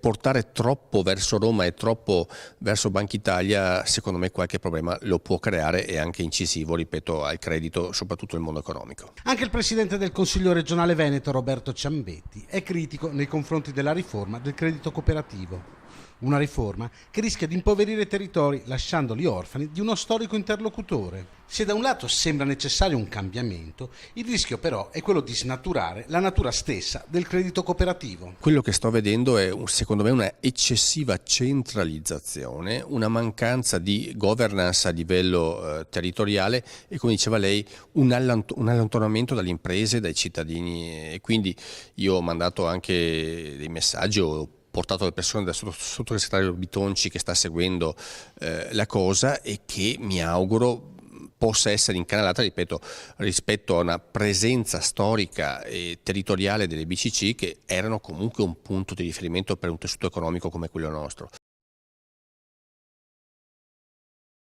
Portare troppo verso Roma e troppo verso Banca Italia, secondo me qualche problema lo può creare e anche incisivo, ripeto, al credito, soprattutto nel mondo economico. Anche il presidente del Consiglio regionale Veneto, Roberto Ciambetti, è critico nei confronti della riforma del credito cooperativo. Una riforma che rischia di impoverire i territori lasciandoli orfani di uno storico interlocutore. Se da un lato sembra necessario un cambiamento, il rischio però è quello di snaturare la natura stessa del credito cooperativo. Quello che sto vedendo è, secondo me, una eccessiva centralizzazione, una mancanza di governance a livello territoriale e, come diceva lei, un allontanamento dalle imprese, dai cittadini. E quindi io ho mandato anche dei messaggi, ho portato le persone del sottosegretario Bitonci che sta seguendo la cosa e che mi auguro possa essere incanalata, ripeto, rispetto a una presenza storica e territoriale delle BCC che erano comunque un punto di riferimento per un tessuto economico come quello nostro.